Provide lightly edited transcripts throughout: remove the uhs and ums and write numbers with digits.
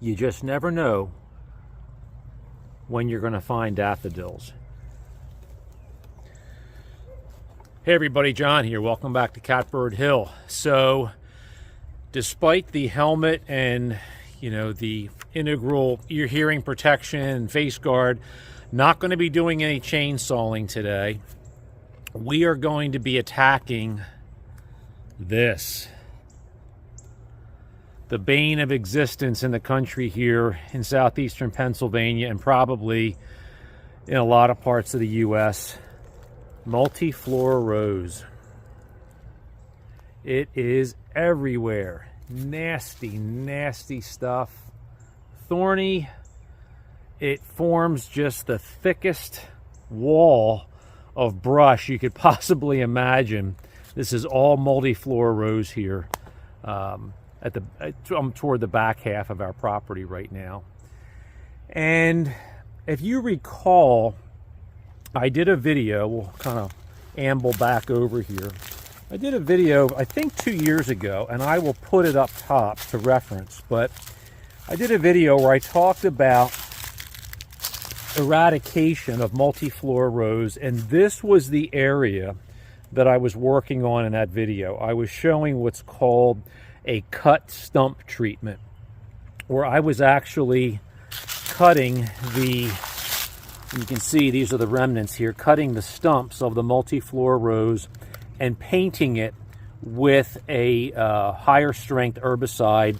You just never know when you're going to find daffodils. Hey everybody, John here. Welcome back to Catbird Hill. So, despite the helmet and, the integral ear hearing protection and face guard, not going to be doing any chainsawing today. We are going to be attacking this. The bane of existence in the country here in southeastern Pennsylvania and probably in a lot of parts of the U.S. Multiflora rose. It is everywhere. Nasty, nasty stuff. Thorny. It forms just the thickest wall of brush you could possibly imagine. This is all multiflora rose here. I'm toward the back half of our property right now. And if you recall, I did a video, we'll kind of amble back over here. I did a video, I think 2 years ago, and I will put it up top to reference, but I did a video where I talked about eradication of multiflora rose, and this was the area that I was working on in that video. I was showing what's called a cut stump treatment, where I was actually cutting you can see these are the remnants here, cutting the stumps of the multiflora rose and painting it with a higher strength herbicide,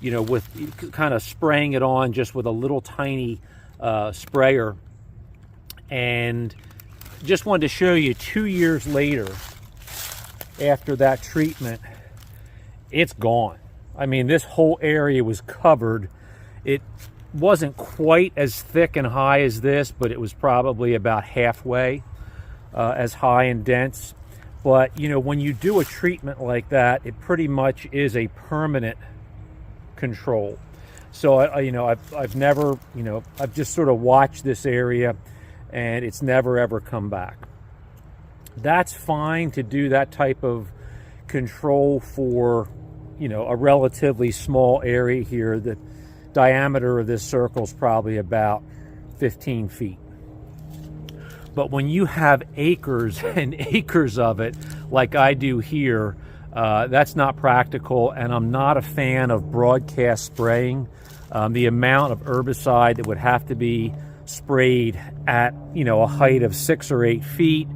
with kind of spraying it on just with a little tiny sprayer. And just wanted to show you 2 years later, after that treatment, it's gone. I mean, this whole area was covered. It wasn't quite as thick and high as this, but it was probably about halfway as high and dense. But, when you do a treatment like that, it pretty much is a permanent control. So, I've never, I've just sort of watched this area, and it's never ever come back. That's fine to do that type of control for, a relatively small area here. The diameter of this circle is probably about 15 feet. But when you have acres and acres of it, like I do here, that's not practical, and I'm not a fan of broadcast spraying. The amount of herbicide that would have to be sprayed at, a height of 6 or 8 feet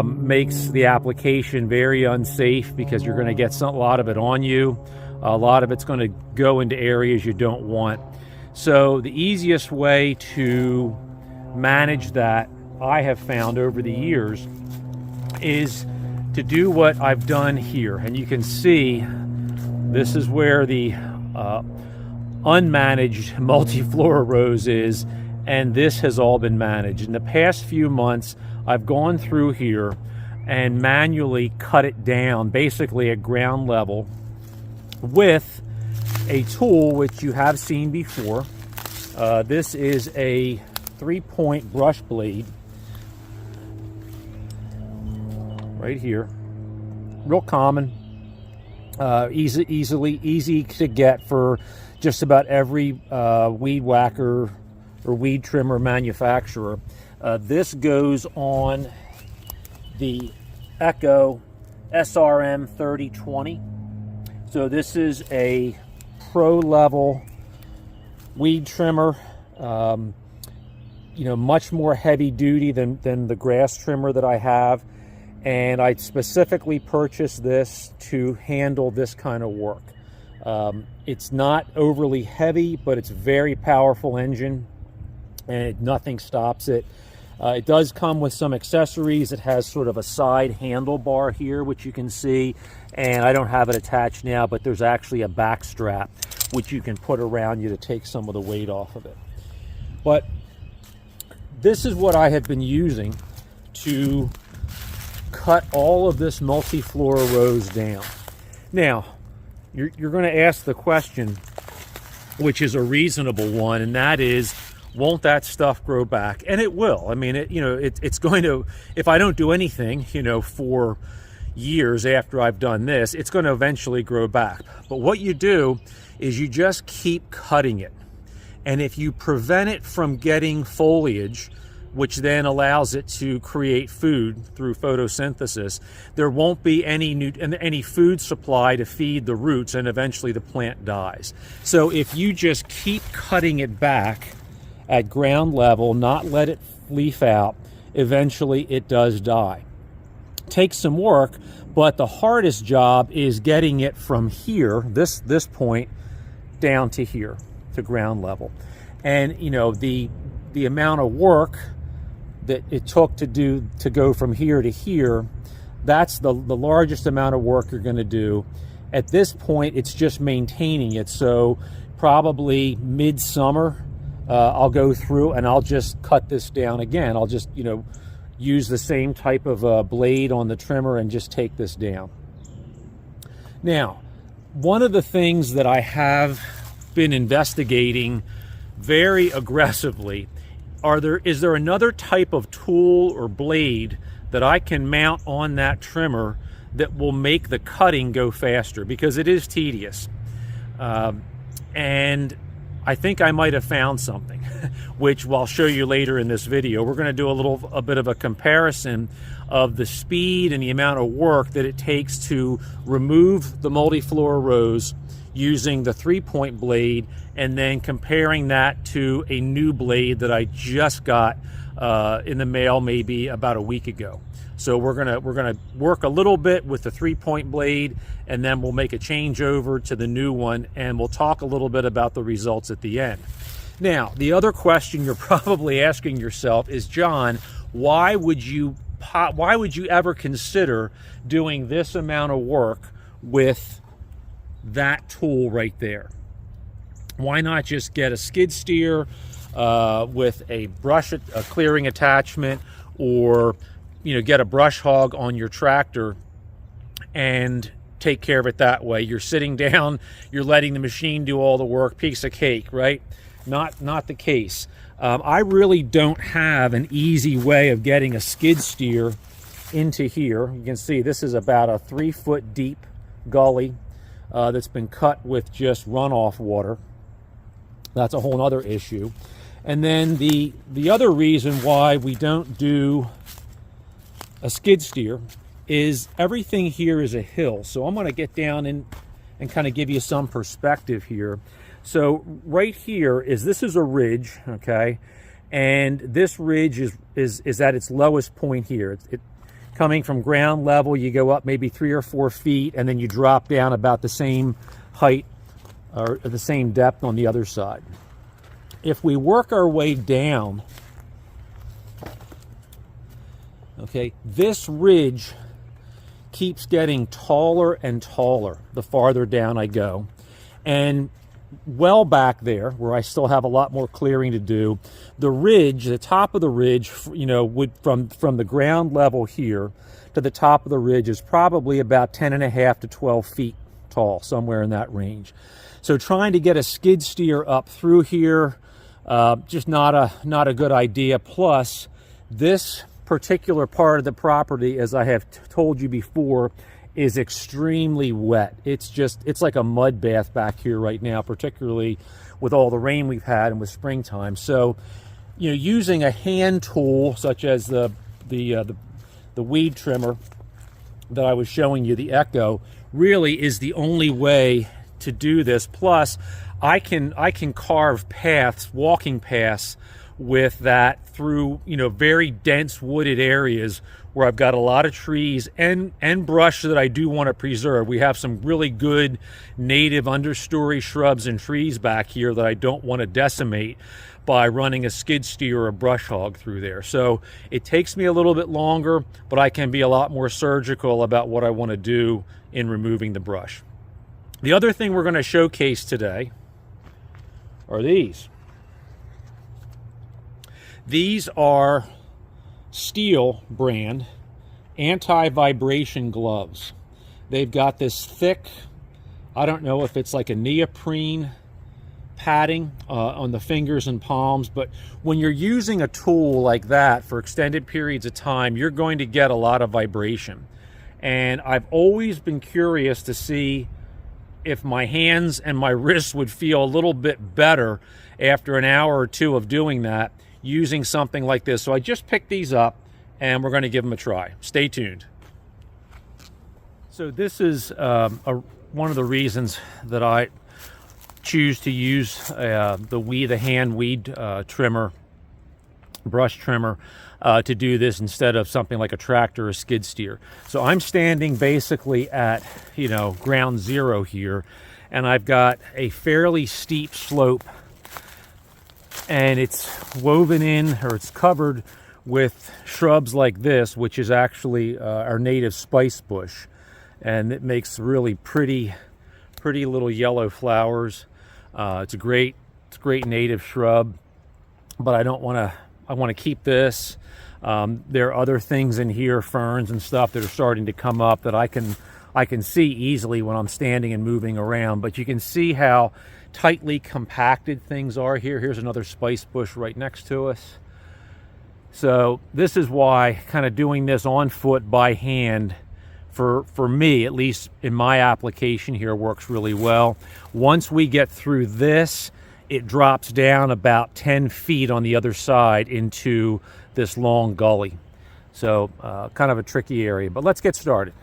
makes the application very unsafe, because you're going to get a lot of it on you. A lot of it's going to go into areas you don't want. So the easiest way to manage that, I have found over the years, is to do what I've done here. And you can see this is where the unmanaged multiflora rose is, and this has all been managed. In the past few months, I've gone through here and manually cut it down, basically at ground level, with a tool which you have seen before. This is a 3-point brush blade right here. Real common, easy to get for just about every weed whacker or weed trimmer manufacturer. This goes on the Echo SRM 3020. So this is a pro level weed trimmer, much more heavy duty than the grass trimmer that I have. And I specifically purchased this to handle this kind of work. It's not overly heavy, but it's a very powerful engine, and nothing stops it. It does come with some accessories. It has sort of a side handlebar here, which you can see, and I don't have it attached now, but there's actually a back strap which you can put around you to take some of the weight off of it. But this is what I have been using to cut all of this multiflora rose down. Now, you're going to ask the question, which is a reasonable one, and that is, won't that stuff grow back? And it will. I mean, it's going to, if I don't do anything, for, years after I've done this, it's going to eventually grow back. But what you do is you just keep cutting it. And if you prevent it from getting foliage, which then allows it to create food through photosynthesis, there won't be any food supply to feed the roots, and eventually the plant dies. So if you just keep cutting it back at ground level, not let it leaf out, eventually it does die. Takes some work, but the hardest job is getting it from here, this point, down to here, to ground level. And you know, the amount of work that it took to go from here to here, that's the largest amount of work you're going to do. At this point, it's just maintaining it. So probably midsummer, I'll go through and I'll just cut this down again. I'll just, you know, use the same type of blade on the trimmer and just take this down. Now, one of the things that I have been investigating very aggressively, is there another type of tool or blade that I can mount on that trimmer that will make the cutting go faster, because it is tedious. And I think I might have found something, which I'll show you later in this video. We're going to do a bit of a comparison of the speed and the amount of work that it takes to remove the multiflora rose using the 3-point blade, and then comparing that to a new blade that I just got in the mail maybe about a week ago. So we're gonna work a little bit with the 3-point blade, and then we'll make a change over to the new one, and we'll talk a little bit about the results at the end. Now, the other question you're probably asking yourself is, John, why would you ever consider doing this amount of work with that tool right there? Why not just get a skid steer with a brush, a clearing attachment, or you know, get a brush hog on your tractor and take care of it that way? You're sitting down, you're letting the machine do all the work, piece of cake, right? Not the case. I really don't have an easy way of getting a skid steer into here. You can see this is about a 3-foot deep gully that's been cut with just runoff water. That's a whole other issue. And then the other reason why we don't do a skid steer is everything here is a hill. So I'm going to get down and kind of give you some perspective here. So right here this is a ridge, okay? And this ridge is at its lowest point here. It coming from ground level, you go up maybe 3 or 4 feet, and then you drop down about the same height or the same depth on the other side. If we work our way down, okay, this ridge keeps getting taller and taller the farther down I go. And well back there, where I still have a lot more clearing to do, the ridge, the top of the ridge, you know, from the ground level here to the top of the ridge is probably about 10.5 to 12 feet tall, somewhere in that range. So trying to get a skid steer up through here, just not a good idea. Plus, this particular part of the property, as I have told you before, is extremely wet. It's like a mud bath back here right now, particularly with all the rain we've had and with springtime. So, you know, using a hand tool such as the weed trimmer that I was showing you, the Echo, really is the only way to do this. Plus, I can carve paths, walking paths, with that through, you know, very dense wooded areas where I've got a lot of trees and brush that I do want to preserve. We have some really good native understory shrubs and trees back here that I don't want to decimate by running a skid steer or a brush hog through there. So it takes me a little bit longer, but I can be a lot more surgical about what I want to do in removing the brush. The other thing we're going to showcase today are these. These are Steel brand anti-vibration gloves. They've got this thick, I don't know if it's like a neoprene padding on the fingers and palms, but when you're using a tool like that for extended periods of time, you're going to get a lot of vibration. And I've always been curious to see if my hands and my wrists would feel a little bit better after an hour or two of doing that using something like this. So I just picked these up and we're going to give them a try. Stay tuned. So this is one of the reasons that I choose to use the hand weed trimmer, brush trimmer, to do this instead of something like a tractor or skid steer. So I'm standing basically at, ground zero here, and I've got a fairly steep slope, and it's woven in, or it's covered with shrubs like this, which is actually our native spice bush, and it makes really pretty little yellow flowers. It's a great native shrub, but I want to keep this. There are other things in here, ferns and stuff, that are starting to come up that I can see easily when I'm standing and moving around. But you can see how tightly compacted things are here. Here's another spice bush right next to us. So this is why kind of doing this on foot by hand, for me, at least in my application here, works really well. Once we get through this, it drops down about 10 feet on the other side into this long gully. So kind of a tricky area, but let's get started.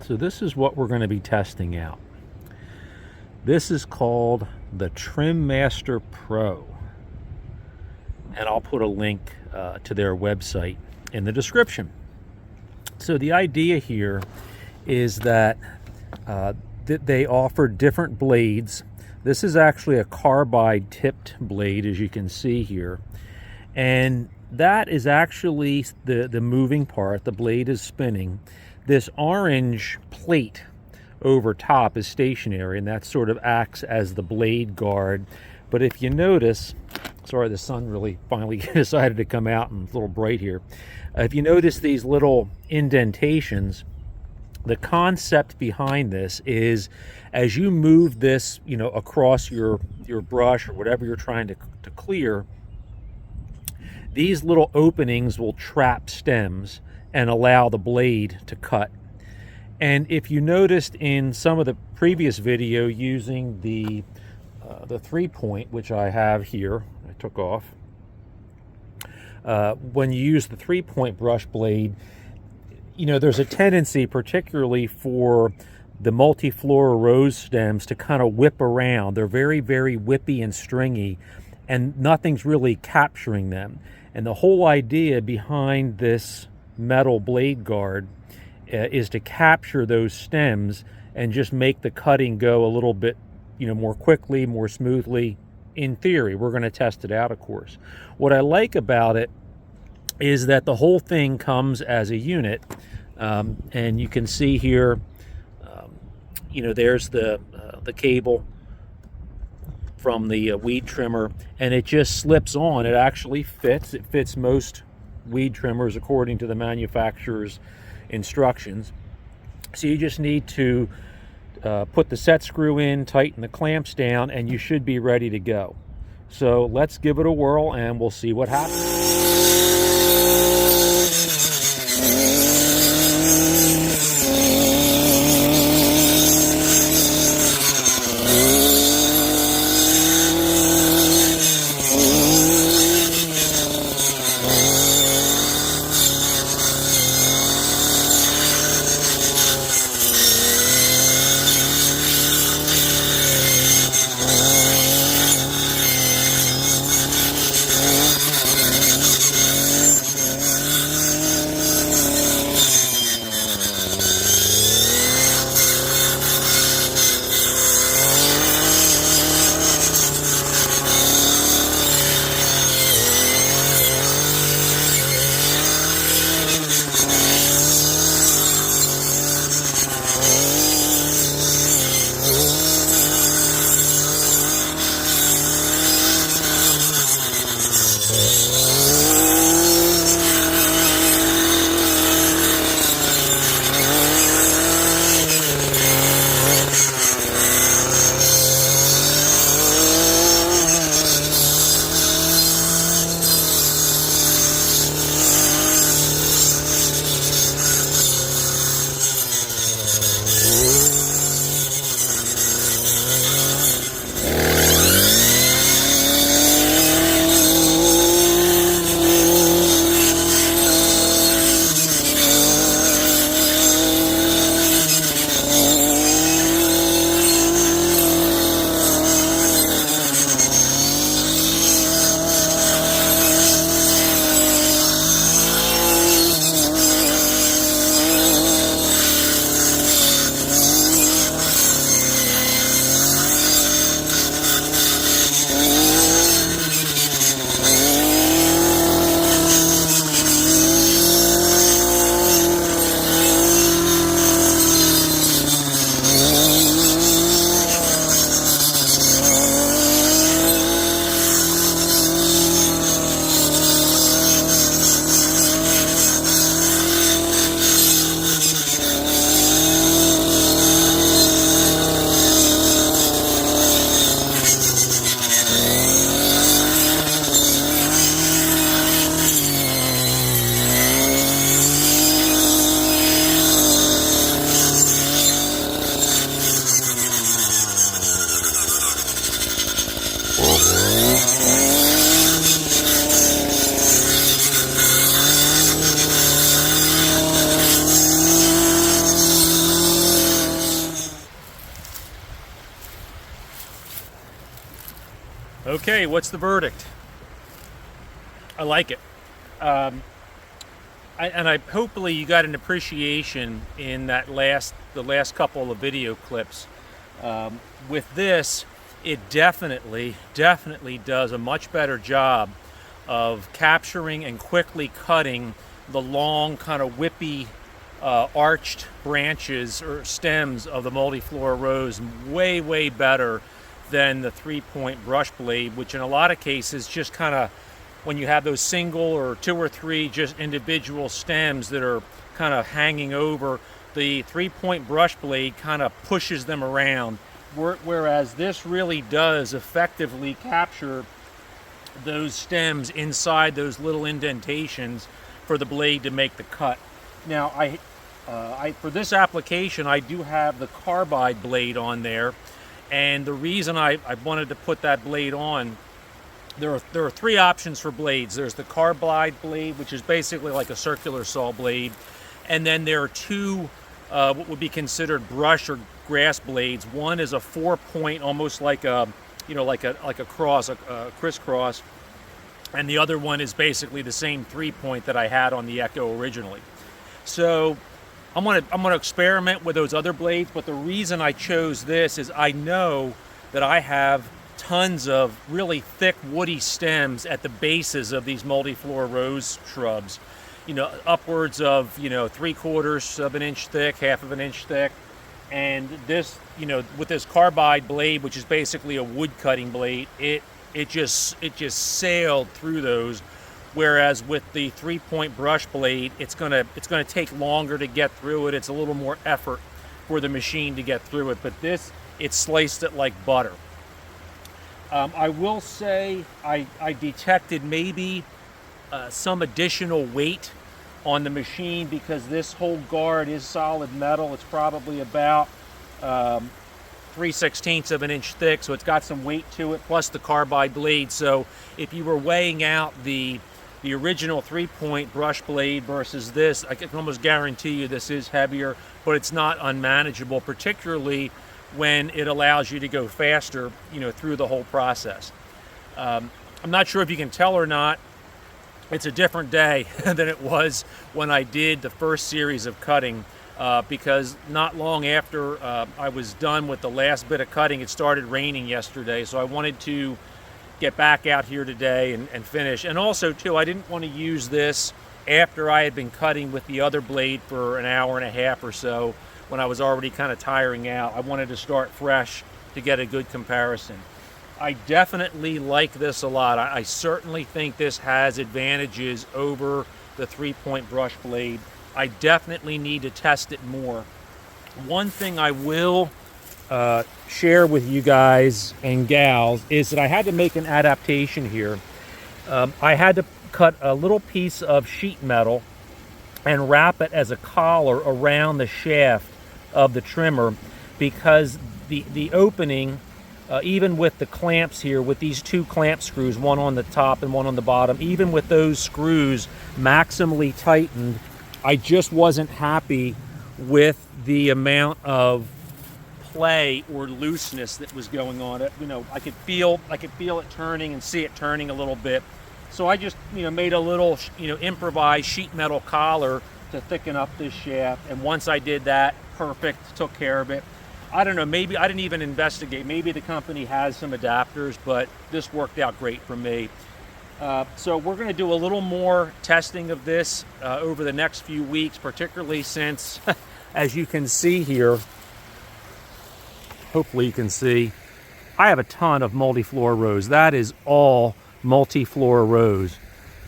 So this is what we're going to be testing out. This is called the Trim Master Pro, and I'll put a link to their website in the description. So the idea here is that they offer different blades. This is actually a carbide tipped blade, as you can see here, and that is actually the moving part. The blade is spinning. This orange plate over top is stationary, and that sort of acts as the blade guard. But if you notice, sorry, the sun really finally decided to come out and it's a little bright here. If you notice these little indentations, the concept behind this is as you move this, across your brush or whatever you're trying to clear, these little openings will trap stems and allow the blade to cut. And if you noticed in some of the previous video using the 3-point, which I have here, I took off, when you use the 3-point brush blade, you know, there's a tendency, particularly for the multiflora rose stems, to kind of whip around. They're very, very whippy and stringy, and nothing's really capturing them. And the whole idea behind this metal blade guard is to capture those stems and just make the cutting go a little bit, you know, more quickly, more smoothly. In theory, we're going to test it out, of course. What I like about it is that the whole thing comes as a unit, and you can see here, you know, there's the cable from the weed trimmer, and it just slips on. It actually fits. It fits most weed trimmers according to the manufacturer's instructions. So you just need to put the set screw in, tighten the clamps down, and you should be ready to go. So let's give it a whirl and we'll see what happens. Okay, what's the verdict? I like it. Hopefully you got an appreciation in the last couple of video clips. With this, it definitely does a much better job of capturing and quickly cutting the long, kind of whippy, arched branches or stems of the multiflora rose way better than the 3-point brush blade, which in a lot of cases just kind of, when you have those single or 2 or 3 just individual stems that are kind of hanging over, the 3-point brush blade kind of pushes them around, whereas this really does effectively capture those stems inside those little indentations for the blade to make the cut. Now, for this application, I do have the carbide blade on there, and the reason I wanted to put that blade on, there are three options for blades. There's the carbide blade, which is basically like a circular saw blade, and then there are two what would be considered brush or grass blades. One is a 4-point, almost like a like a cross, a crisscross, and the other one is basically the same 3-point that I had on the Echo originally. So I'm gonna experiment with those other blades, but the reason I chose this is I know that I have tons of really thick woody stems at the bases of these multiflora rose shrubs, upwards of 3/4 of an inch thick, half of an inch thick. And this, with this carbide blade, which is basically a wood cutting blade, it just sailed through those. Whereas with the 3-point brush blade, it's gonna take longer to get through it. It's a little more effort for the machine to get through it. But this, it sliced it like butter. I will say I detected maybe some additional weight on the machine because this whole guard is solid metal. It's probably about 3/16 of an inch thick, so it's got some weight to it, plus the carbide blade. So if you were weighing out the original 3-point brush blade versus this, I can almost guarantee you this is heavier, but it's not unmanageable, particularly when it allows you to go faster, through the whole process. I'm not sure if you can tell or not, it's a different day than it was when I did the first series of cutting, because not long after I was done with the last bit of cutting, it started raining yesterday, so I wanted to get back out here today and finish. And also too, I didn't want to use this after I had been cutting with the other blade for an hour and a half or so, when I was already kind of tiring out. I wanted to start fresh to get a good comparison. I definitely like this a lot. I certainly think this has advantages over the 3-point brush blade. I definitely need to test it more. One thing I will share with you guys and gals is that I had to make an adaptation here. I had to cut a little piece of sheet metal and wrap it as a collar around the shaft of the trimmer, because the opening, even with the clamps here, with these two clamp screws, one on the top and one on the bottom, even with those screws maximally tightened, I just wasn't happy with the amount of play or looseness that was going on. I could feel it turning and see it turning a little bit. So I just made a little improvised sheet metal collar to thicken up this shaft, and once I did that, perfect, took care of it. I don't know, maybe I didn't even investigate. Maybe the company has some adapters, but this worked out great for me. So we're going to do a little more testing of this over the next few weeks, particularly since, as you can see here, hopefully you can see, I have a ton of multiflora rose. That is all multiflora rose.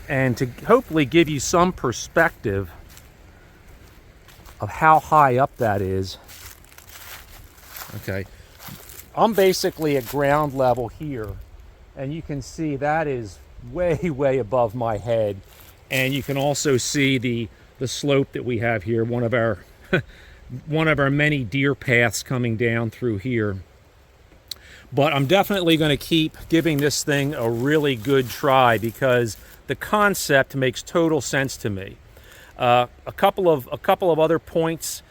And to hopefully give you some perspective of how high up that is. Okay, I'm basically at ground level here, and you can see that is way above my head. And you can also see the slope that we have here, one of our many deer paths coming down through here. But I'm definitely going to keep giving this thing a really good try, because the concept makes total sense to me. A couple of other points.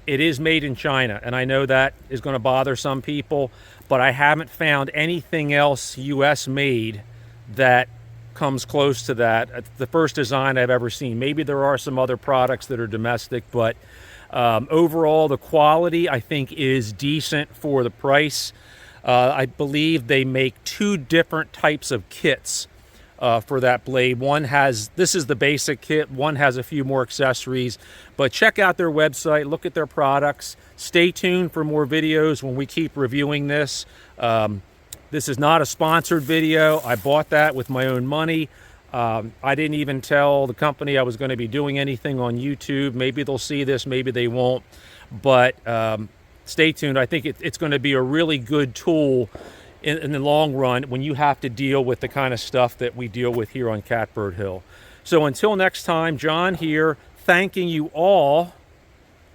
It is made in China, and I know that is going to bother some people, but I haven't found anything else US made that comes close to that. It's the first design I've ever seen. Maybe there are some other products that are domestic, but overall the quality I think is decent for the price. I believe they make two different types of kits for that blade. This is the basic kit, one has a few more accessories, but check out their website, look at their products. Stay tuned for more videos when we keep reviewing this. This is not a sponsored video. I bought that with my own money. I didn't even tell the company I was going to be doing anything on YouTube. Maybe they'll see this, maybe they won't, but stay tuned. I think it's going to be a really good tool in the long run when you have to deal with the kind of stuff that we deal with here on Catbird Hill. So until next time, John here, thanking you all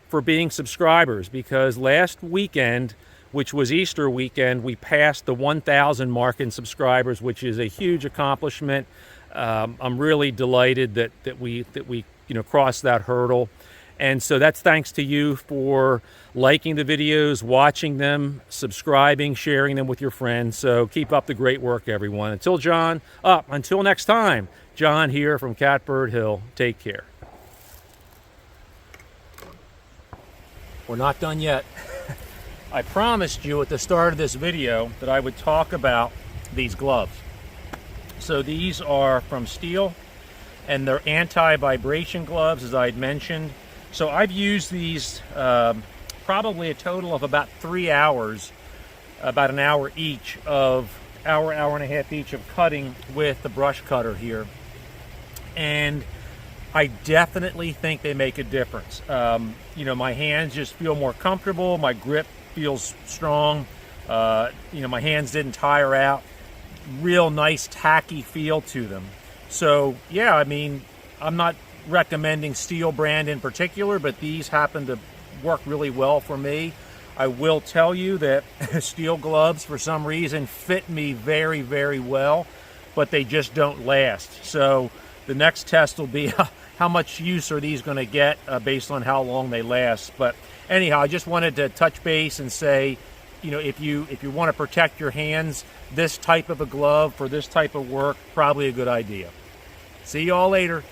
for being subscribers, because last weekend, which was Easter weekend, we passed the 1,000 mark in subscribers, which is a huge accomplishment. I'm really delighted that we crossed that hurdle. And so that's thanks to you for liking the videos, watching them, subscribing, sharing them with your friends. So keep up the great work, everyone. Until next time, John here from Catbird Hill. Take care. We're not done yet. I promised you at the start of this video that I would talk about these gloves. So these are from Steel, and they're anti-vibration gloves, as I had mentioned. So I've used these probably a total of about 3 hours, about an hour each of, hour and a half each of cutting with the brush cutter here. And I definitely think they make a difference. My hands just feel more comfortable. My grip feels strong. My hands didn't tire out. Real nice tacky feel to them. So yeah, I mean, I'm not recommending Steel brand in particular, but these happen to work really well for me. I will tell you that Steel gloves for some reason fit me very, very well, but they just don't last. So the next test will be how much use are these going to get based on how long they last. But anyhow, I just wanted to touch base and say, if you want to protect your hands, this type of a glove for this type of work, probably a good idea. See you all later.